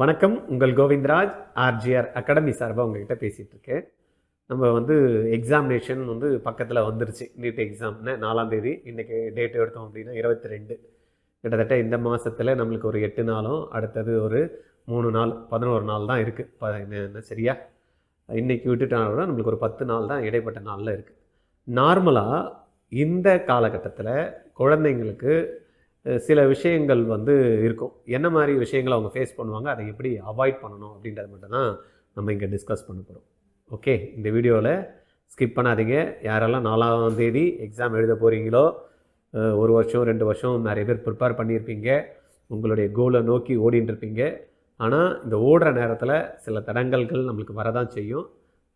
வணக்கம். உங்கள் Govindaraj RGR academy சார்பாக உங்ககிட்ட பேசிகிட்டு இருக்கேன். நம்ம எக்ஸாமினேஷன் பக்கத்தில் வந்துருச்சு. நீட் எக்ஸாம்னு 4ஆம் தேதி. இன்றைக்கி டேட் எடுத்தோம் அப்படின்னா 22. கிட்டத்தட்ட இந்த மாதத்தில் நம்மளுக்கு ஒரு 8 நாளும், அடுத்தது ஒரு 3 நாள், 11 நாள் தான் இருக்குது. சரியா? இன்றைக்கி விட்டுட்டாலும் நம்மளுக்கு ஒரு 10 நாள் தான் இடைப்பட்ட நாளில் இருக்குது. நார்மலாக இந்த காலகட்டத்தில் குழந்தைங்களுக்கு சில விஷயங்கள் இருக்கும். என்ன மாதிரி விஷயங்களை அவங்க ஃபேஸ் பண்ணுவாங்க, அதை எப்படி அவாய்ட் பண்ணணும் அப்படின்றது மட்டும்தான் நம்ம இங்கே டிஸ்கஸ் பண்ண போகிறோம். ஓகே, இந்த வீடியோவில் ஸ்கிப் பண்ணாதீங்க. யாரெல்லாம் 4ஆம் தேதி எக்ஸாம் எழுத போகிறீங்களோ, 1 வருஷம் 2 வருஷம் நிறைய பேர் ப்ரிப்பேர் பண்ணியிருப்பீங்க, உங்களுடைய கோலை நோக்கி ஓடின்னு இருப்பீங்க. ஆனால் இந்த ஓடுற நேரத்தில் சில தடங்கல்கள் நம்மளுக்கு வரதான் செய்யும்.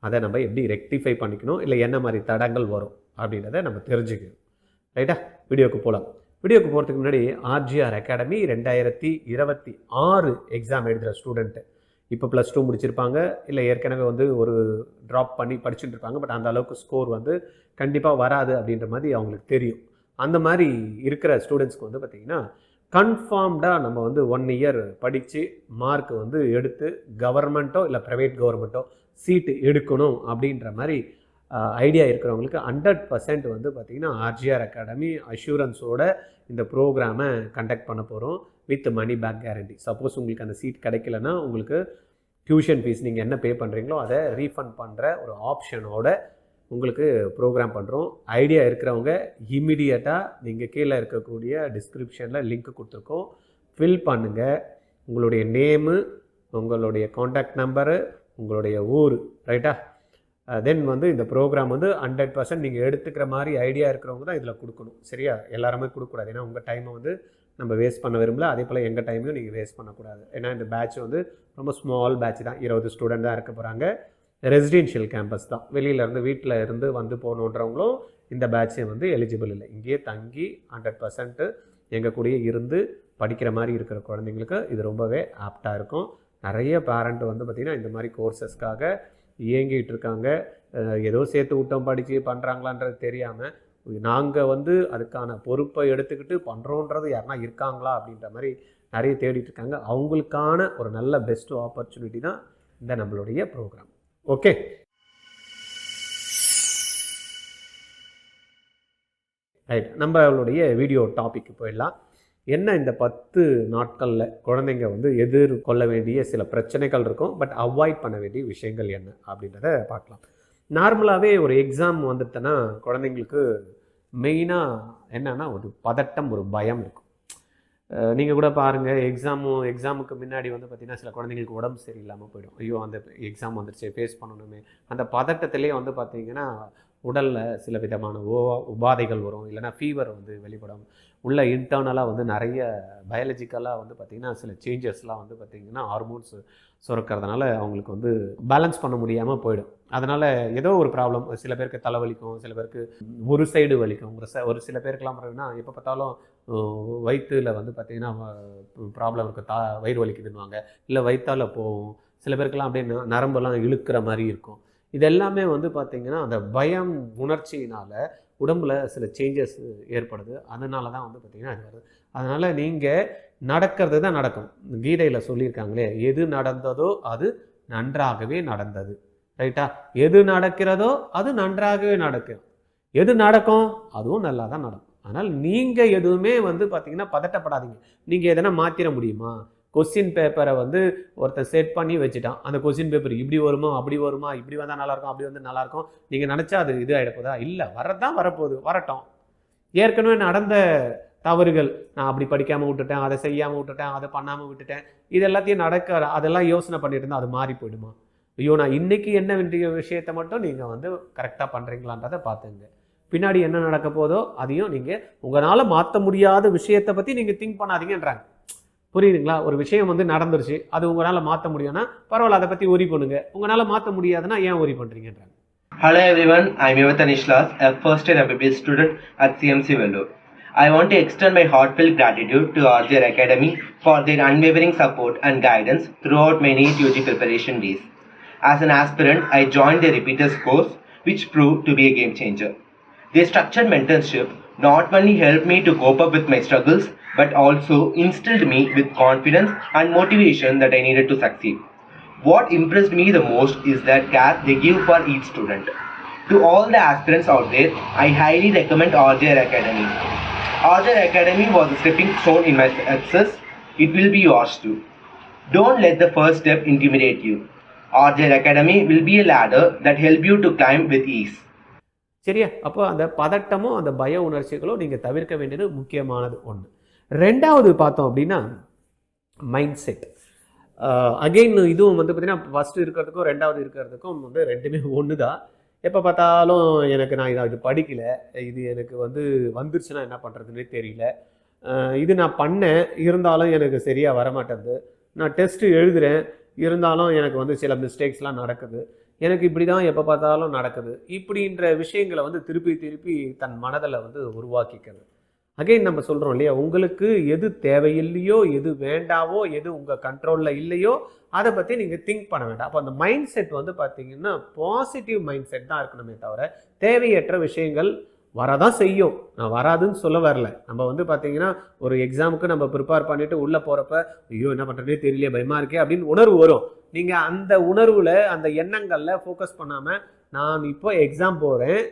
அதை நம்ம எப்படி ரெக்டிஃபை பண்ணிக்கணும், இல்லை என்ன மாதிரி தடங்கள் வரும் அப்படின்றத நம்ம தெரிஞ்சுக்கணும். ரைட்டா? வீடியோக்கு போகலாம். வீடியோக்கு போகிறதுக்கு முன்னாடி ஆர்ஜிஆர் அகாடமி 2026 எக்ஸாம் எழுதுகிற ஸ்டூடெண்ட்டு இப்போ +2 முடிச்சிருப்பாங்க, இல்லை ஏற்கனவே ஒரு ட்ராப் பண்ணி படிச்சுட்டு இருப்பாங்க. பட் அந்த அளவுக்கு ஸ்கோர் கண்டிப்பாக வராது அப்படின்ற மாதிரி அவங்களுக்கு தெரியும். அந்த மாதிரி இருக்கிற ஸ்டூடெண்ட்ஸ்க்கு பார்த்திங்கன்னா கன்ஃபார்ம்டாக நம்ம 1 இயர் படித்து மார்க் எடுத்து கவர்மெண்ட்டோ இல்லை ப்ரைவேட் கவர்மெண்ட்டோ சீட்டு எடுக்கணும் அப்படின்ற மாதிரி ஐடியா இருக்கிறவங்களுக்கு 100% பார்த்திங்கன்னா ஆர்ஜிஆர் அகாடமி அஷூரன்ஸோட இந்த ப்ரோக்ராமை கண்டக்ட் பண்ண போகிறோம் with money back guarantee. Suppose உங்களுக்கு அந்த சீட் கிடைக்கலன்னா உங்களுக்கு டியூஷன் ஃபீஸ் நீங்கள் என்ன பே பண்ணுறீங்களோ அதை ரீஃபண்ட் பண்ணுற ஒரு ஆப்ஷனோட உங்களுக்கு ப்ரோக்ராம் பண்ணுறோம். ஐடியா இருக்கிறவங்க இம்மிடியட்டாக நீங்கள் கீழே இருக்கக்கூடிய டிஸ்கிரிப்ஷனில் லிங்க் கொடுத்துருக்கோம், ஃபில் பண்ணுங்கள். உங்களுடைய நேமு, உங்களுடைய காண்டாக்ட் நம்பரு, உங்களுடைய ஊர், ரைட்டா? தென் இந்த ப்ரோக்ராம் 100% நீங்கள் எடுத்துக்கிற மாதிரி ஐடியா இருக்கிறவங்க தான் இதில் கொடுக்கணும். சரியா? எல்லாருமே கொடுக்கக்கூடாது. ஏன்னா உங்கள் டைமை நம்ம வேஸ்ட் பண்ண விரும்பல. அதே போல் எங்கள் டைமையும் நீங்கள் வேஸ்ட் பண்ணக்கூடாது. ஏன்னா இந்த பேட்ச் ரொம்ப ஸ்மால் பேட்ச் தான். 20 ஸ்டூடெண்ட் தான் இருக்க போகிறாங்க. ரெசிடென்ஷியல் கேம்பஸ் தான். வெளியிலேருந்து வீட்டில் இருந்து போகணுன்றவங்களும் இந்த பேட்சை எலிஜிபிள் இல்லை. இங்கேயே தங்கி 100% எங்கள் கூடயே இருந்து படிக்கிற மாதிரி இருக்கிற குழந்தைங்களுக்கு இது ரொம்பவே ஆப்டாக இருக்கும். நிறைய பேரண்ட் பார்த்திங்கன்னா இந்த மாதிரி கோர்சஸ்க்காக இயங்கிட்டு இருக்காங்க. ஏதோ சேர்த்து விட்டோம் படித்து பண்ணுறாங்களான்றது தெரியாமல் நாங்கள் அதுக்கான பொறுப்பை எடுத்துக்கிட்டு பண்ணுறோன்றது யாருன்னா இருக்காங்களா அப்படின்ற மாதிரி நிறைய தேடிட்டு இருக்காங்க. அவங்களுக்கான ஒரு நல்ல பெஸ்ட் ஆப்பர்ச்சுனிட்டி தான் இந்த நம்மளுடைய ப்ரோக்ராம். Okay, right. நம்மளுடைய வீடியோ டாபிக் போயிடலாம். என்ன இந்த 10 நாட்களில் குழந்தைங்க எதிர்கொள்ள வேண்டிய சில பிரச்சனைகள் இருக்கும், பட் அவாய்ட் பண்ண வேண்டிய விஷயங்கள் என்ன அப்படின்றத பார்க்கலாம். நார்மலாகவே ஒரு எக்ஸாம் வந்துட்டேன்னா குழந்தைங்களுக்கு மெயினாக என்னன்னா ஒரு பதட்டம், ஒரு பயம் இருக்கும். நீங்கள் கூட பாருங்கள், எக்ஸாமுக்கு முன்னாடி பார்த்திங்கன்னா சில குழந்தைங்களுக்கு உடம்பு சரியில்லாமல் போயிடும். ஐயோ அந்த எக்ஸாம் வந்துருச்சு, ஃபேஸ் பண்ணணுமே, அந்த பதட்டத்திலே பார்த்திங்கன்னா உடலில் சில விதமான உபாதைகள் வரும், இல்லைனா ஃபீவர் வெளிப்படும். உள்ள இன்டர்னலாக நிறைய பயாலஜிக்கலாக பார்த்திங்கன்னா சில சேஞ்சஸ்லாம் பார்த்திங்கன்னா ஹார்மோன்ஸ் சுரக்கிறதுனால அவங்களுக்கு பேலன்ஸ் பண்ண முடியாமல் போயிடும். அதனால் ஏதோ ஒரு ப்ராப்ளம். சில பேருக்கு தலைவலிக்கும், சில பேருக்கு ஒரு சைடு வலிக்கும், ஒரு சில பேருக்குலாம் பார்த்தீங்கன்னா எப்போ பார்த்தாலும் வயிற்றில் பார்த்திங்கன்னா ப்ராப்ளம் இருக்குது, வயிறு வலிக்குதுன்னுவாங்க, இல்லை வயிற்றால் போகும். சில பேருக்கெல்லாம் அப்படியே நரம்பெல்லாம் இழுக்கிற மாதிரி இருக்கும். இதெல்லாமே பார்த்திங்கன்னா அந்த பயம் உணர்ச்சியினால் உடம்புல சில சேஞ்சஸ் ஏற்படுது. அதனால தான் பார்த்திங்கன்னா இது வருது. அதனால் நீங்கள் நடக்கிறது தான் நடக்கும். கீதையில் சொல்லியிருக்காங்களே, எது நடந்ததோ அது நன்றாகவே நடந்தது. ரைட்டா? எது நடக்கிறதோ அது நன்றாகவே நடக்கும். எது நடக்கும் அதுவும் நல்லா தான் நடக்கும். அதனால் நீங்கள் எதுவுமே பார்த்திங்கன்னா பதட்டப்படாதீங்க. நீங்கள் எதனா மாற்றிட முடியுமா? கொஸ்டின் பேப்பரை ஒருத்தர் செட் பண்ணி வச்சுட்டான். அந்த கொஸ்டின் பேப்பர் இப்படி வருமா, அப்படி வருமா, இப்படி வந்தால் நல்லாயிருக்கும், அப்படி நல்லாயிருக்கும். நீங்கள் நினச்சா அது இது ஆகிடப்போதா? இல்லை, வரதான் வரப்போகுது, வரட்டும். ஏற்கனவே நடந்த தவறுகள், நான் அப்படி படிக்காமல் விட்டுட்டேன், அதை செய்யாமல் விட்டுட்டேன், அதை பண்ணாமல் விட்டுட்டேன், இது எல்லாத்தையும் அதெல்லாம் யோசனை பண்ணிட்டு இருந்தால் அது மாறி போயிடுமா? ஐயோ, நான் இன்றைக்கி என்ன வேண்டிய விஷயத்தை மட்டும் நீங்கள் கரெக்டாக பண்ணுறீங்களான்றதை பார்த்துங்க. பின்னாடி என்ன நடக்க போதோ அதையும் நீங்கள் உங்களால் மாற்ற முடியாத விஷயத்தை பற்றி நீங்கள் திங்க் பண்ணாதீங்கன்றாங்க. புரியுதுங்களா? ஒரு விஷயம் நடந்துருச்சு, அது உங்களால் மாற்ற முடியும்னா பரவாயில்ல, அதை பற்றி ஒரி பண்ணுங்க. உங்களால் மாற்ற முடியாதுன்னா ஏன் worry பண்ணுறீங்கன்றாங்க. Hello everyone, I am Yuvathanishlas, a first year MBBS student at CMC Vellore. I want to extend my heartfelt gratitude to RGR Academy for their unwavering support and guidance throughout my NEET UG preparation days. As an aspirant, I joined the repeaters course, which proved to be a game changer. Their structured mentorship not only helped me to cope up with my struggles, but also instilled me with confidence and motivation that I needed to succeed. What impressed me the most is that care they give for each student. To all the aspirants out there, I highly recommend RJR Academy. RJR Academy was a stepping stone in my success. It will be yours too. Don't let the first step intimidate you. RJR Academy will be a ladder that help you to climb with ease. சரியா? அப்போ அந்த பதட்டமும் அந்த பய உணர்ச்சிகளும் நீங்கள் தவிர்க்க வேண்டியது முக்கியமானது ஒன்று. ரெண்டாவது பார்த்தோம் அப்படின்னா மைண்ட் செட். அகெயின் இதுவும் வந்து பார்த்திங்கன்னா ஃபஸ்ட்டு இருக்கிறதுக்கும் ரெண்டாவது இருக்கிறதுக்கும் வந்து ரெண்டுமே ஒன்று தான். எப்போ பார்த்தாலும் எனக்கு நான் இது படிக்கலை, இது எனக்கு வந்துருச்சுன்னா என்ன பண்ணுறதுன்னே தெரியல, இது நான் பண்ணேன் இருந்தாலும் எனக்கு சரியாக வரமாட்டேங்குது, நான் டெஸ்ட்டு எழுதுகிறேன் இருந்தாலும் எனக்கு சில மிஸ்டேக்ஸ்லாம் நடக்குது, எனக்கு இப்படி தான் எப்போ பார்த்தாலும் நடக்குது, இப்படின்ற விஷயங்களை திருப்பி திருப்பி தன் மனதில் உருவாக்கிக்கிறது. அகைன் நம்ம சொல்கிறோம் இல்லையா, உங்களுக்கு எது தேவையில்லையோ, எது வேண்டாவோ, எது உங்கள் கண்ட்ரோலில் இல்லையோ அதை பற்றி நீங்கள் திங்க் பண்ண வேண்டாம். அப்போ அந்த மைண்ட் செட் பார்த்தீங்கன்னா பாசிட்டிவ் மைண்ட் செட் தான் இருக்கணுமே தவிர தேவையற்ற விஷயங்கள் வரதான் செய்யும். நான் வராதுன்னு சொல்ல வரல. நம்ம பார்த்தீங்கன்னா ஒரு எக்ஸாமுக்கு நம்ம ப்ரிப்பேர் பண்ணிவிட்டு உள்ளே போகிறப்ப ஐயோ என்ன பண்ணுறதே தெரியல, பயமாக இருக்கே அப்படின்னு உணர்வு வரும். நீங்கள் அந்த உணர்வில் அந்த எண்ணங்களில் ஃபோக்கஸ் பண்ணாமல் நான் இப்போ எக்ஸாம் போகிறேன்,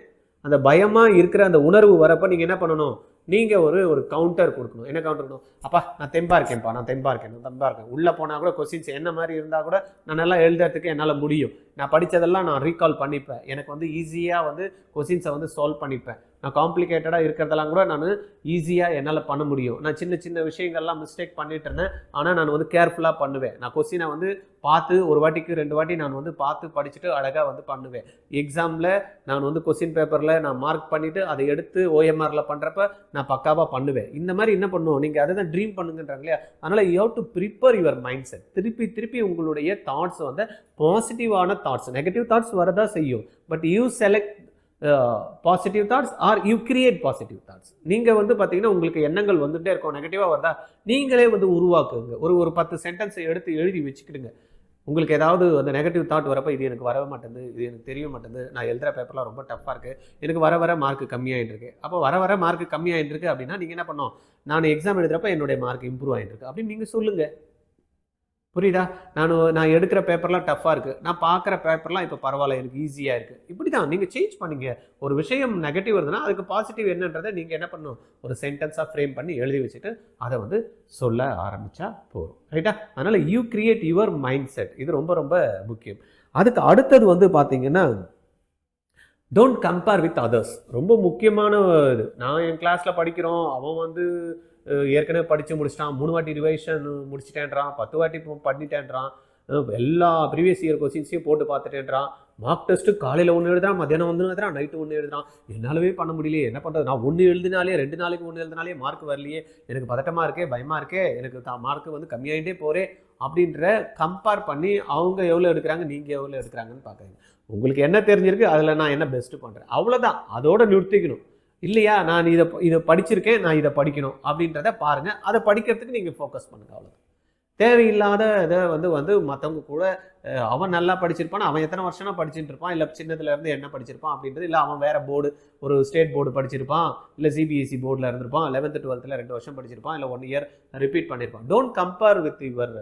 அந்த பயமாக இருக்கிற அந்த உணர்வு வரப்போ நீங்கள் என்ன பண்ணணும், நீங்கள் ஒரு கவுண்டர் கொடுக்கணும். என்ன கவுண்டர் கொடுக்கணும்? அப்பா நான் தெம்பாக இருக்கேன்ப்பா, நான் தெம்பாக இருக்கேன். உள்ளே போனால் கூட கொஸ்டின்ஸ் என்ன மாதிரி இருந்தால் கூட நான் நல்லா எழுதுறதுக்கு என்னால் முடியும். நான் படித்ததெல்லாம் நான் ரீகால் பண்ணிப்பேன். எனக்கு ஈஸியாக கொஸ்டின்ஸை சால்வ் பண்ணிப்பேன். நான் காம்ப்ளிகேட்டடாக இருக்கிறதெல்லாம் கூட நான் ஈஸியாக என்னால் பண்ண முடியும். நான் சின்ன சின்ன விஷயங்கள்லாம் மிஸ்டேக் பண்ணிட்டு இருந்தேன், ஆனால் நான் கேர்ஃபுல்லாக பண்ணுவேன். நான் கொஸ்டினை பார்த்து ஒரு வாட்டிக்கு 2 வாட்டி நான் பார்த்து படிச்சுட்டு அழகாக பண்ணுவேன். எக்ஸாமில் நான் கொஸ்டின் பேப்பரில் நான் மார்க் பண்ணிவிட்டு அதை எடுத்து OMRல பண்ணுறப்ப நான் பக்காவாக பண்ணுவேன். இந்த மாதிரி என்ன பண்ணுவோம், நீங்கள் அதை தான் ட்ரீம் பண்ணுங்கன்றாங்க இல்லையா. அதனால் you have to prepare your mind set. திருப்பி திருப்பி உங்களுடைய தாட்ஸ் பாசிட்டிவான தாட்ஸ், நெகட்டிவ் தாட்ஸ் வரதான் செய்யும். But you select positive thoughts are you create positive thoughts. நீங்கள் பார்த்தீங்கன்னா உங்களுக்கு எண்ணங்கள் வந்துகிட்டே இருக்கும், நெகட்டிவாக வருதா நீங்களே உருவாக்குங்க. ஒரு 10 சென்டென்ஸை எடுத்து எழுதி வச்சுக்கிடுங்க. உங்களுக்கு ஏதாவது அந்த நெகட்டிவ் தாட் வரப்போ இது எனக்கு வரவே மாட்டேங்குது, இது எனக்கு தெரிய மாட்டேங்குது, நான் எழுதுகிற பேப்பர்லாம் ரொம்ப டஃப்பாக இருக்குது, எனக்கு வர மார்க் கம்மியாகிட்டு இருக்கு. அப்போ வர மார்க் கம்மியாகிட்டு இருக்கு அப்படின்னா நீங்கள் என்ன பண்ணணும், நான் எக்ஸாம் எழுதுகிறப்ப என்னுடைய மார்க் இம்ப்ரூவ் ஆகிட்டு இருக்கு அப்படின்னு நீங்கள் சொல்லுங்கள். புரியுதா? நான் எடுக்கிற பேப்பர்லாம் டஃப்பாக இருக்குது, நான் பார்க்குற பேப்பர்லாம் இப்போ பரவாயில்ல, எனக்கு ஈஸியாக இருக்குது. இப்படி தான் நீங்கள் சேஞ்ச் பண்ணிங்க. ஒரு விஷயம் நெகட்டிவ் வருதுன்னா அதுக்கு பாசிட்டிவ் என்னன்றதை நீங்கள் என்ன பண்ணணும், ஒரு சென்டென்ஸாக ஃப்ரேம் பண்ணி எழுதி வச்சுட்டு அதை சொல்ல ஆரம்பித்தா போதும். ரைட்டா? அதனால் you create your mind set. இது ரொம்ப ரொம்ப முக்கியம். அதுக்கு அடுத்தது பார்த்தீங்கன்னா டோன்ட் கம்பேர் வித் அதர்ஸ். ரொம்ப முக்கியமான இது. நான் என் கிளாஸில் படிக்கிறோம், அவன் ஏற்கனவே படித்து முடிச்சிட்டான், 3 வாட்டி ரிவைஷன் முடிச்சிட்டேன்றான், 10 வாட்டி பண்ணிட்டேன்றான், எல்லா ப்ரீவியஸ் இயர் கொஸ்டின்ஸையும் போட்டு பார்த்துட்டேன்றான், மார்க் டெஸ்ட்டு காலையில் 1 எழுதுறான், மத்தியானம் 1 எழுதுறான், நைட்டு 1 எழுதுறான், என்னாலவே பண்ண முடியலையே, என்ன பண்ணுறது, நான் 1 எழுதினாலே 2 நாளைக்கு 1 எழுதினாலே மார்க் வரலையே, எனக்கு பதட்டமாக இருக்கே, பயமாக இருக்கே, எனக்கு மார்க்கு கம்மியாகிட்டே போகிறே அப்படின்ற கம்பேர் பண்ணி அவங்க எவ்வளோ எடுக்கிறாங்க, நீங்கள் எவ்வளோ எடுக்கிறாங்கன்னு பார்க்குறீங்க. உங்களுக்கு என்ன தெரிஞ்சிருக்கு, அதில் நான் என்ன பெஸ்ட்டு பண்ணுறேன், அவ்வளோதான். அதோட நிறுத்திக்கணும். இல்லையா, நான் இதை படிச்சிருக்கேன், நான் இதை படிக்கணும் அப்படின்றத பாருங்கள். அதை படிக்கிறதுக்கு நீங்கள் ஃபோக்கஸ் பண்ணுங்கள். அவ்வளோ தேவையில்லாத இதை மற்றவங்க கூட அவன் நல்லா படிச்சிருப்பான், அவன் எத்தனை வருஷம்னா படிச்சுட்டு இருப்பான், இல்லை சின்னதுலேருந்து என்ன படிச்சிருப்பான் அப்படின்றது, இல்லை அவன் வேறு போர்டு, ஒரு ஸ்டேட் போர்டு படிச்சிருப்பான், இல்லை CBSE போர்டில் இருந்திருப்பான், 11th 12th 2 வருஷம் படிச்சிருப்பான், இல்லை 1 இயர் ரிப்பீட் பண்ணியிருப்பான். Don't compare with your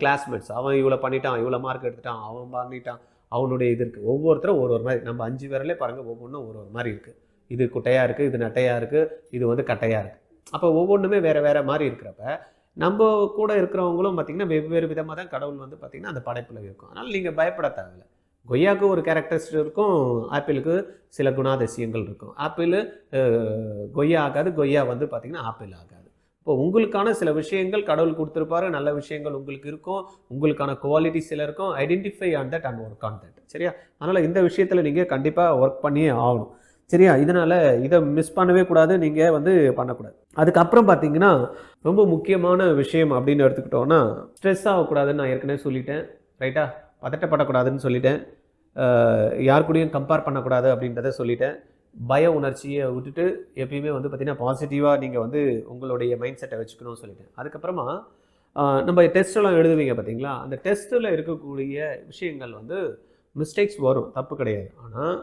classmates. அவன் இவ்வளோ பண்ணிட்டான், இவ்வளோ மார்க் எடுத்துட்டான், அவன் பண்ணிட்டான், அவனுடைய இது இருக்குது. ஒவ்வொருத்தரும் ஒரு மாதிரி. நம்ம 5 விரலே பாருங்கள், ஒவ்வொன்றும் ஒரு மாதிரி இருக்குது. இது குட்டையாக இருக்குது, இது நட்டையாக இருக்குது, இது கட்டையாக இருக்குது. அப்போ ஒவ்வொன்றுமே வேறு வேறு மாதிரி இருக்கிறப்ப நம்ம கூட இருக்கிறவங்களும் பார்த்திங்கன்னா வெவ்வேறு விதமாக தான் கடவுள் பார்த்திங்கன்னா அந்த படைப்பில் இருக்கும். அதனால் நீங்கள் பயப்பட தேவையில்லை. கொய்யாவுக்கு ஒரு கேரக்டரிஸ்டிக் இருக்கும், ஆப்பிளுக்கு சில குணாதிசயங்கள் இருக்கும். ஆப்பிள் கொய்யா ஆகாது, கொய்யா பார்த்திங்கன்னா ஆப்பிள் ஆகாது. இப்போ உங்களுக்கான சில விஷயங்கள் கடவுள் கொடுத்துருப்பாரு, நல்ல விஷயங்கள் உங்களுக்கு இருக்கும், உங்களுக்கான குவாலிட்டி சில இருக்கும். Identify on that and work on that. சரியா? அதனால் இந்த விஷயத்தில் நீங்கள் கண்டிப்பாக ஒர்க் பண்ணியே ஆகணும். சரியா? இதனால் இதை மிஸ் பண்ணவே கூடாது, நீங்கள் பண்ணக்கூடாது. அதுக்கப்புறம் பார்த்தீங்கன்னா ரொம்ப முக்கியமான விஷயம் அப்படின்னு எடுத்துக்கிட்டோன்னா ஸ்ட்ரெஸ் ஆகக்கூடாதுன்னு நான் ஏற்கனவே சொல்லிட்டேன். ரைட்டா? பதட்டப்படக்கூடாதுன்னு சொல்லிட்டேன். யார் கூடயும் கம்பேர் பண்ணக்கூடாது அப்படின்றத சொல்லிட்டேன். பய உணர்ச்சியை விட்டுட்டு எப்பயுமே பார்த்திங்கன்னா பாசிட்டிவாக நீங்கள் உங்களுடைய மைண்ட் செட்டை வச்சுக்கணும்னு சொல்லிட்டேன். அதுக்கப்புறமா நம்ம டெஸ்ட்டெல்லாம் எழுதுவீங்க பார்த்தீங்களா, அந்த டெஸ்ட்டில் இருக்கக்கூடிய விஷயங்கள் மிஸ்டேக்ஸ் வரும், தப்பு கிடையாது. ஆனால்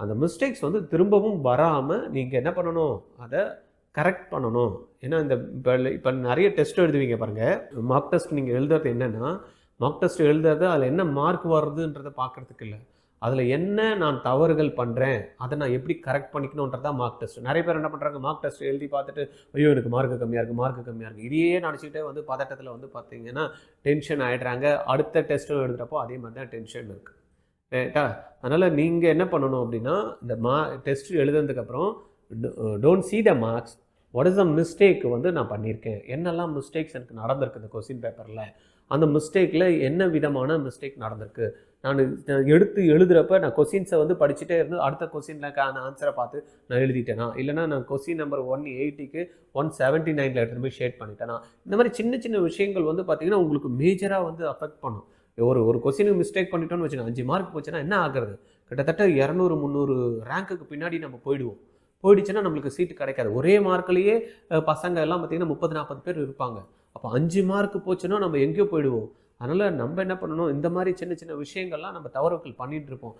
அந்த மிஸ்டேக்ஸ் வந்து திரும்பவும் வராமல் நீங்கள் என்ன பண்ணணும், அதை கரெக்ட் பண்ணணும். ஏன்னா இந்த இப்போ நிறைய டெஸ்ட் எழுதுவீங்க பாருங்கள். மார்க் டெஸ்ட் நீங்கள் எழுதுறது என்னென்னா, மார்க் டெஸ்ட் எழுதுறது அதில் என்ன மார்க் வருதுன்றதை பார்க்குறதுக்கு இல்லை, அதில் என்ன நான் தவறுகள் பண்ணுறேன், அதை நான் எப்படி கரெக்ட் பண்ணிக்கணுன்றதான் மார்க் டெஸ்ட். நிறைய பேர் என்ன பண்ணுறாங்க, மார்க் டெஸ்ட் எழுதி பார்த்துட்டு ஐயோ எனக்கு மார்க்கு கம்மியாக இருக்குது, இதையே நினச்சிக்கிட்டே வந்து பதட்டத்தில் வந்து பார்த்தீங்கன்னா டென்ஷன் ஆகிடுறாங்க. அடுத்த டெஸ்ட்டும் எழுதுகிறப்போ அதே மாதிரி தான் டென்ஷன் இருக்குது, ரைட்டா? அதனால் நீங்கள் என்ன பண்ணணும் அப்படின்னா, இந்த டெஸ்ட் எழுதுனதுக்கப்புறம் don't see the marks, what is the mistake வந்து நான் பண்ணியிருக்கேன், என்னெல்லாம் மிஸ்டேக்ஸ் எனக்கு நடந்திருக்கு இந்த கொஸ்டின் பேப்பரில், அந்த மிஸ்டேக்கில் என்ன விதமான மிஸ்டேக் நடந்திருக்கு, நான் எடுத்து எழுதுகிறப்ப நான் கொஸ்டின்ஸை வந்து படிச்சுட்டே இருந்து அடுத்த கொஸ்டின்லக்கான ஆன்சரை பார்த்து நான் எழுதிட்டேனா, இல்லைனா நான் கொஸ்டின் நம்பர் 180க்கு 179 எடுத்துகிட்டு போய் ஷேட் பண்ணிட்டேனா. இந்த மாதிரி சின்ன சின்ன விஷயங்கள் வந்து பார்த்திங்கன்னா உங்களுக்கு மேஜராக வந்து அஃபெக்ட் பண்ணும். ஒரு கொஸ்டினுக்கு மிஸ்டேக் பண்ணிட்டோன்னு வச்சுக்கோங்க, 5 மார்க் போச்சுன்னா என்ன ஆகுறது, கிட்டத்தட்ட 200-300 ரேங்க்குக்கு பின்னாடி நம்ம போயிடுச்சுன்னா நம்மளுக்கு சீட்டு கிடைக்காது. ஒரே மார்க்லேயே பசங்க எல்லாம் பார்த்திங்கன்னா 30-40 பேர் இருப்பாங்க. அப்போ 5 மார்க் போச்சுன்னா நம்ம எங்கேயோ போயிடுவோம். அதனால் நம்ம என்ன பண்ணணும், இந்த மாதிரி சின்ன சின்ன விஷயங்கள்லாம் நம்ம தவறுகள் பண்ணிகிட்டு இருப்போம்.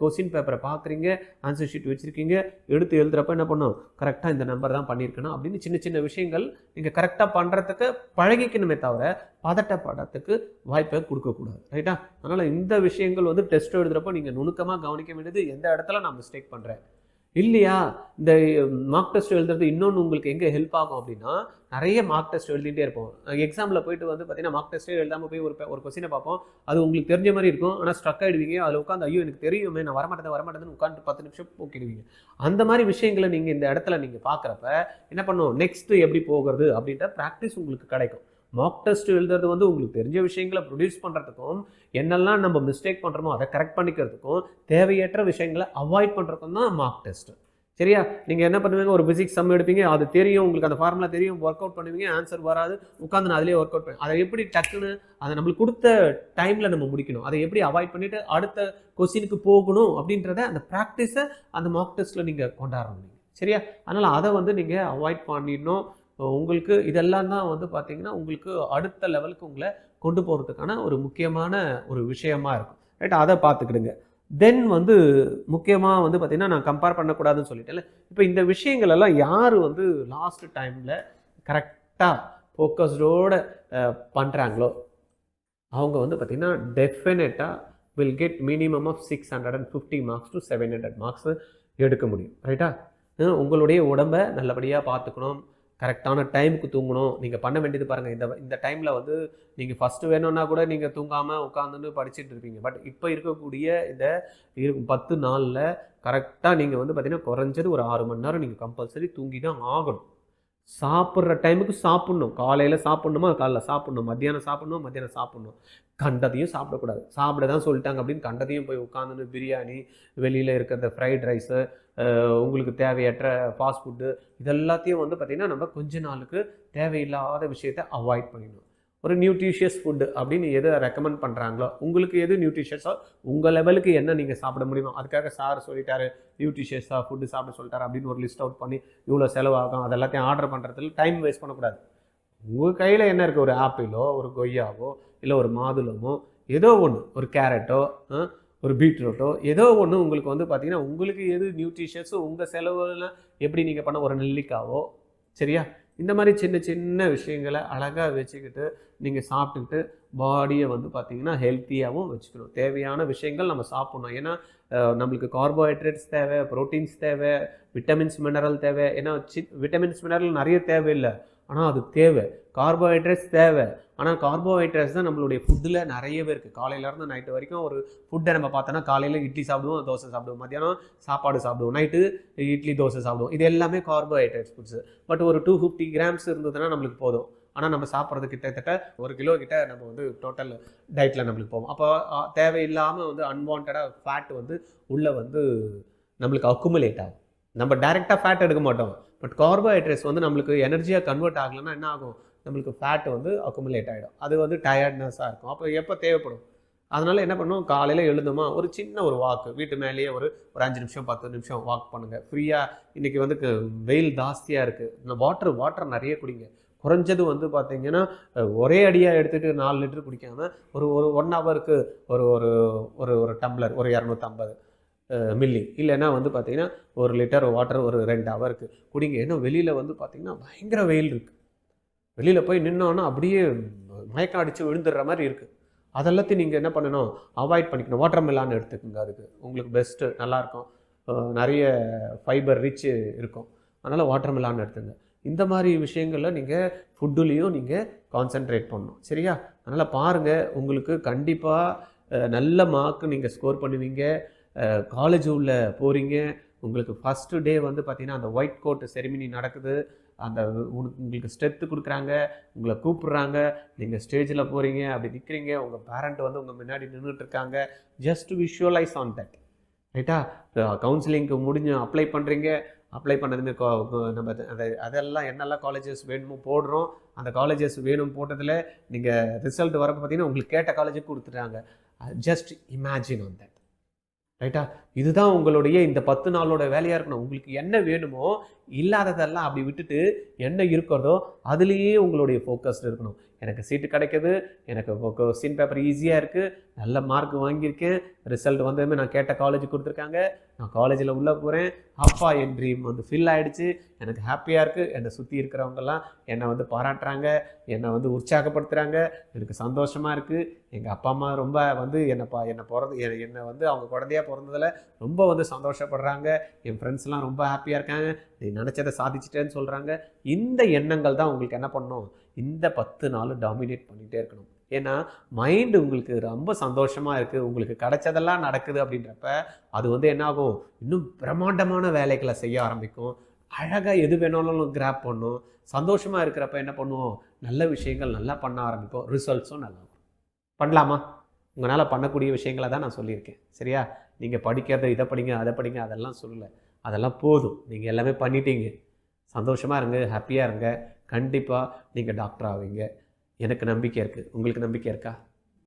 கொஸ்டின் பேப்பரை பார்க்குறீங்க, ஆன்சர் ஷீட் வச்சுருக்கீங்க, எடுத்து எழுதுகிறப்ப என்ன பண்ணணும், கரெக்டாக இந்த நம்பர் தான் பண்ணியிருக்கணும் அப்படின்னு சின்ன சின்ன விஷயங்கள் நீங்கள் கரெக்டாக பண்ணுறதுக்கு பழகிக்கணுமே தவிர பதட்டப்படத்துக்கு வாய்ப்பை கொடுக்கக்கூடாது, ரைட்டா? அதனால் இந்த விஷயங்கள் வந்து டெஸ்ட் எழுதுகிறப்போ நீங்கள் நுணுக்கமாக கவனிக்க வேண்டியது, எந்த இடத்துல நான் மிஸ்டேக் பண்ணுறேன் இல்லையா. இந்த மார்க் டெஸ்ட் எழுதுறது இன்னொன்று உங்களுக்கு எங்கே ஹெல்ப் ஆகும் அப்படின்னா, நிறைய மார்க் டெஸ்ட் எழுதிட்டே இருப்போம். எக்ஸாமில் போயிட்டு வந்து பார்த்தீங்கன்னா மார்க் டெஸ்ட்டே எழுதாமல் போய் ஒரு கொஸ்டினை பார்ப்போம், அது உங்களுக்கு தெரிஞ்ச மாதிரி இருக்கும், ஆனால் ஸ்ட்ரக் ஆகிடுவீங்க. அதில் உட்காந்து ஐயோ எனக்கு தெரியுமே நான் வரமாட்டேன்னு உட்காந்து 10 நிமிஷம் போக்கிடுவீங்க. அந்த மாதிரி விஷயங்களை நீங்கள் இந்த இடத்துல நீங்கள் பார்க்குறப்ப என்ன பண்ணும், நெக்ஸ்ட்டு எப்படி போகிறது அப்படின்ற ப்ராக்டிஸ் உங்களுக்கு கிடைக்கும். மார்க் டெஸ்ட் எழுதுறது வந்து உங்களுக்கு தெரிஞ்ச விஷயங்களை ப்ரொடியூஸ் பண்ணுறதுக்கும், என்னெல்லாம் நம்ம மிஸ்டேக் பண்ணுறோமோ அதை கரெக்ட் பண்ணிக்கிறதுக்கும், தேவையற்ற விஷயங்களை அவாய்ட் பண்ணுறதுக்கும் தான் மார்க் டெஸ்ட்டு, சரியா? நீங்கள் என்ன பண்ணுவீங்க, ஒரு பிசிக்ஸ் சம் எடுப்பீங்க, அது தெரியும் உங்களுக்கு, அந்த ஃபார்முலா தெரியும், ஒர்க் அவுட் பண்ணுவீங்க, ஆன்சர் வராது, உட்காந்து நான் அதிலே ஒர்க் அவுட் பண்ணி அதை எப்படி டக்குன்னு அதை நம்மளுக்கு கொடுத்த டைமில் நம்ம முடிக்கணும், அதை எப்படி அவாய்ட் பண்ணிவிட்டு அடுத்த கொஸ்டினுக்கு போகணும் அப்படின்றத அந்த ப்ராக்டிஸை அந்த மார்க் டெஸ்ட்டில் நீங்கள் கொண்டாடணும், சரியா? அதனால் அதை வந்து நீங்கள் அவாய்ட் பண்ணிடணும். உங்களுக்கு இதெல்லாம் தான் வந்து பார்த்திங்கன்னா உங்களுக்கு அடுத்த லெவலுக்கு உங்களை கொண்டு போகிறதுக்கான ஒரு முக்கியமான ஒரு விஷயமா இருக்கும், ரைட்? அதை பார்த்துக்கிடுங்க. தென் வந்து முக்கியமாக வந்து பார்த்திங்கன்னா நான் கம்பேர் பண்ணக்கூடாதுன்னு சொல்லிட்டேன்ல, இப்போ இந்த விஷயங்கள் எல்லாம் யார் வந்து லாஸ்ட் டைமில் கரெக்டாக ஃபோக்கஸ்டோடு பண்ணுறாங்களோ அவங்க வந்து பார்த்திங்கன்னா டெஃபினட்டாக will get minimum of 650 marks to 700 marks எடுக்க முடியும், ரைட்டா? உங்களுடைய உடம்பை நல்லபடியாக பார்த்துக்கணும், கரெக்டான டைமுக்கு தூங்கணும். நீங்கள் பண்ண வேண்டியது பாருங்கள், இந்த டைமில் வந்து நீங்கள் ஃபஸ்ட்டு வேணும்னா கூட நீங்கள் தூங்காமல் உட்காந்துன்னு படிச்சுட்டு இருப்பீங்க. பட் இப்போ இருக்கக்கூடிய இந்த 10 நாளில் கரெக்டாக நீங்கள் வந்து பார்த்திங்கன்னா குறைஞ்சது ஒரு 6 மணி நேரம் நீங்கள் கம்பல்சரி தூங்கி தான் ஆகணும். சாப்பிட்ற டைமுக்கு சாப்பிட்ணும், காலையில் சாப்பிட்ணுமா காலைல சாப்பிட்ணும், மத்தியானம் சாப்பிட்ணும், கண்டதையும் சாப்பிடக்கூடாது. சாப்பிட தான் சொல்லிட்டாங்க அப்படின்னு கண்டதையும் போய் உட்காந்துன்னு பிரியாணி, வெளியில் இருக்கிற ஃப்ரைட் ரைஸு, உங்களுக்கு தேவையற்ற ஃபாஸ்ட் ஃபுட்டு, இதெல்லாத்தையும் வந்து பார்த்திங்கன்னா நம்ம கொஞ்ச நாளுக்கு தேவையில்லாத விஷயத்தை அவாய்ட் பண்ணிடணும். ஒரு நியூட்ரிஷியஸ் ஃபுட்டு அப்படின்னு எதை ரெக்கமெண்ட் பண்ணுறாங்களோ, உங்களுக்கு எது நியூட்ரிஷியஸோ உங்கள் லெவலுக்கு என்ன நீங்கள் சாப்பிட முடியுமோ, அதுக்காக சார் சொல்லிட்டாரு நியூட்ரிஷியஸாக ஃபுட்டு சாப்பிட சொல்லிட்டாரு அப்படின்னு ஒரு லிஸ்ட் அவுட் பண்ணி இவ்வளோ செலவாகும் அது எல்லாத்தையும் ஆர்டர் பண்ணுறதுல டைம் வேஸ்ட் பண்ணக்கூடாது. உங்கள் கையில் என்ன இருக்குது, ஒரு ஆப்பிளோ ஒரு கொய்யாவோ இல்லை ஒரு மாதுளமோ ஏதோ ஒன்று, ஒரு கேரட்டோ ஒரு பீட்ரூட்டோ ஏதோ ஒன்று உங்களுக்கு வந்து பார்த்திங்கன்னா உங்களுக்கு எது நியூட்ரிஷியஸோ உங்கள் செலவில் எப்படி நீங்கள் பண்ண ஒரு நெல்லிக்காவோ, சரியா? இந்த மாதிரி சின்ன சின்ன விஷயங்களை அழகாக வச்சுக்கிட்டு நீங்கள் சாப்பிட்டுக்கிட்டு பாடியை வந்து பார்த்திங்கன்னா ஹெல்த்தியாகவும் வச்சுக்கணும். தேவையான விஷயங்கள் நம்ம சாப்பிட்ணும். ஏன்னா நம்மளுக்கு கார்போஹைட்ரேட்ஸ் தேவை, ப்ரோட்டீன்ஸ் தேவை, விட்டமின்ஸ் மினரல் தேவை. ஏன்னா விட்டமின்ஸ் மினரல் நிறைய தேவையில்லை, ஆனால் அது தேவை. கார்போஹைட்ரேட்ஸ் தேவை, ஆனால் கார்போஹைட்ரேட்ஸ் தான் நம்மளுடைய ஃபுட்டில் நிறையவே இருக்குது. காலையிலேருந்து நைட்டு வரைக்கும் ஒரு ஃபுட்டை நம்ம பார்த்தோன்னா காலையில் இட்லி சாப்பிடுவோம், தோசை சாப்பிடுவோம், மத்தியானம் சாப்பாடு சாப்பிடுவோம், நைட்டு இட்லி தோசை சாப்பிடுவோம். இது எல்லாமே கார்போஹைட்ரேட்ஸ் ஃபுட்ஸு. பட் ஒரு 250 கிராம்ஸ் இருந்ததுன்னா நம்மளுக்கு போதும். ஆனால் நம்ம சாப்பிட்றது கிட்டத்தட்ட 1 கிலோ கிட்ட நம்ம வந்து டோட்டல் டயட்டில் நம்மளுக்கு போவோம். அப்போ தேவையில்லாமல் வந்து அன்வான்டாக ஃபேட் வந்து உள்ளே வந்து நம்மளுக்கு அக்குமுலேட் ஆகும். நம்ம டைரெக்டாக ஃபேட் எடுக்க மாட்டோம், பட் கார்போஹைட்ரேட்ஸ் வந்து நம்மளுக்கு எனர்ஜியாக கன்வெர்ட் ஆகலைன்னா என்ன ஆகும், நம்மளுக்கு ஃபேட் வந்து அக்குமுலேட் ஆகிடும். அது வந்து டயர்ட்னஸாக இருக்கும். அப்போ எப்போ தேவைப்படும், அதனால் என்ன பண்ணுவோம், காலையில் எழுதுமா ஒரு சின்ன ஒரு வாக்கு, வீட்டு மேலேயே ஒரு 5 நிமிஷம் 10 நிமிஷம் வாக் பண்ணுங்கள் ஃப்ரீயாக. இன்றைக்கி வந்து வெயில் ஜாஸ்தியாக இருக்குது, இந்த வாட்டர் நிறைய குடிங்க. குறைஞ்சது வந்து பார்த்திங்கன்னா ஒரே அடியாக எடுத்துகிட்டு 4 லிட்டர் குடிக்காமல் ஒரு 1 ஹவருக்கு ஒரு ஒரு ஒரு டம்ளர், ஒரு 250 மில்லி, இல்லைன்னா வந்து பார்த்தீங்கன்னா 1 லிட்டர் வாட்டர் ஒரு 2 ஹவருக்கு குடிங்க. ஏன்னா வெளியில் வந்து பார்த்தீங்கன்னா பயங்கர வெயில் இருக்குது. வெளியில் போய் நின்னோன்னா அப்படியே மயக்கம் அடித்து விழுந்துடுற மாதிரி இருக்குது. அதெல்லாத்தையும் நீங்கள் என்ன பண்ணணும், அவாய்ட் பண்ணிக்கணும். வாட்டர் மெலான் எடுத்துக்கோங்க, அதுக்கு உங்களுக்கு பெஸ்ட்டு, நல்லாயிருக்கும். நிறைய ஃபைபர் ரிச் இருக்கும். அதனால் வாட்டர் மெலான் எடுத்துங்க. இந்த மாதிரி விஷயங்களில் நீங்கள் ஃபுட்டுலேயும் நீங்கள் கான்சென்ட்ரேட் பண்ணணும், சரியா? அதனால் பாருங்கள், உங்களுக்கு கண்டிப்பாக நல்ல மார்க்கு நீங்கள் ஸ்கோர் பண்ணுவீங்க. காலேஜ் உள்ள போகிறீங்க, உங்களுக்கு ஃபஸ்ட்டு டே வந்து பார்த்திங்கன்னா அந்த ஒயிட் கோட் செரிமனி நடக்குது. அந்த உங்களுக்கு ஸ்ட்ரெத்து கொடுக்குறாங்க, உங்களை கூப்பிட்றாங்க, நீங்கள் ஸ்டேஜில் போகிறீங்க, அப்படி நிற்கிறீங்க, உங்கள் பேரண்ட் வந்து உங்கள் முன்னாடி நின்றுட்டுருக்காங்க. ஜஸ்ட் விஷுவலைஸ் ஆன் தட், ரைட்டா? கவுன்சிலிங்க்கு முடிஞ்சு அப்ளை பண்ணுறீங்க, அப்ளை பண்ணதுமே நம்ம அதெல்லாம் என்னெல்லாம் காலேஜஸ் வேணுமோ போடுறோம். அந்த காலேஜஸ் வேணும் போட்டதில் நீங்கள் ரிசல்ட் வரப்போ பார்த்தீங்கன்னா உங்களுக்கு கேட்ட காலேஜுக்கு கொடுத்துட்டாங்க. ஜஸ்ட் இமேஜின் ஆன் தட், ரைட்டா? இதுதான் உங்களுடைய இந்த 10 நாளோட வேலையாக இருக்கணும். உங்களுக்கு என்ன வேணுமோ, இல்லாததெல்லாம் அப்படி விட்டுட்டு என்ன இருக்கிறதோ அதுலேயே உங்களுடைய ஃபோக்கஸ்டு இருக்கணும். எனக்கு சீட்டு கிடைக்கிது, எனக்கு கொஸ்டின் பேப்பர் ஈஸியாக இருக்குது, நல்ல மார்க் வாங்கியிருக்கேன், ரிசல்ட் வந்ததுமே நான் கேட்ட காலேஜ் கொடுத்துருக்காங்க, நான் காலேஜில் உள்ளே போகிறேன், அப்பா என் ட்ரீம் வந்து ஃபில் ஆகிடுச்சு, எனக்கு ஹாப்பியாக இருக்குது. என்னை சுற்றி இருக்கிறவங்கெல்லாம் என்னை வந்து பாராட்டுறாங்க, என்னை வந்து உற்சாகப்படுத்துகிறாங்க, எனக்கு சந்தோஷமாக இருக்குது. எங்கள் அப்பா அம்மா ரொம்ப வந்து என்னை வந்து அவங்க குழந்தையாக பிறந்ததில் ரொம்ப வந்து சந்தோஷப்படுறாங்க. என் ஃப்ரெண்ட்ஸ்லாம் ரொம்ப ஹாப்பியாக இருக்காங்க, நீ நினச்சதை சாதிச்சிட்டேன்னு சொல்கிறாங்க. இந்த எண்ணங்கள் தான் உங்களுக்கு என்ன பண்ணணும், இந்த 10 நாள் டாமினேட் பண்ணிகிட்டே இருக்கணும். ஏன்னா மைண்டு உங்களுக்கு ரொம்ப சந்தோஷமாக இருக்குது, உங்களுக்கு கிடைச்சதெல்லாம் நடக்குது அப்படின்றப்ப அது வந்து என்ன ஆகும், இன்னும் பிரம்மாண்டமான வேலைகளை செய்ய ஆரம்பிக்கும். அழகாக எது வேணாலும் கிராப் பண்ணும். சந்தோஷமாக இருக்கிறப்ப என்ன பண்ணுவோம், நல்ல விஷயங்கள் நல்லா பண்ண ஆரம்பிப்போம், ரிசல்ட்ஸும் நல்லா வரும். பண்ணலாமா? உங்களால் பண்ணக்கூடிய விஷயங்களை தான் நான் சொல்லியிருக்கேன், சரியா? நீங்கள் படிக்கிறத இதை படிங்க அதை படிங்க அதெல்லாம் சொல்லலை, அதெல்லாம் போதும். நீங்கள் எல்லாமே பண்ணிட்டீங்க. சந்தோஷமாக இருங்க, ஹாப்பியாக இருங்க. கண்டிப்பாக நீங்கள் டாக்டர் ஆவீங்க. எனக்கு நம்பிக்கை இருக்குது. உங்களுக்கு நம்பிக்கை இருக்கா?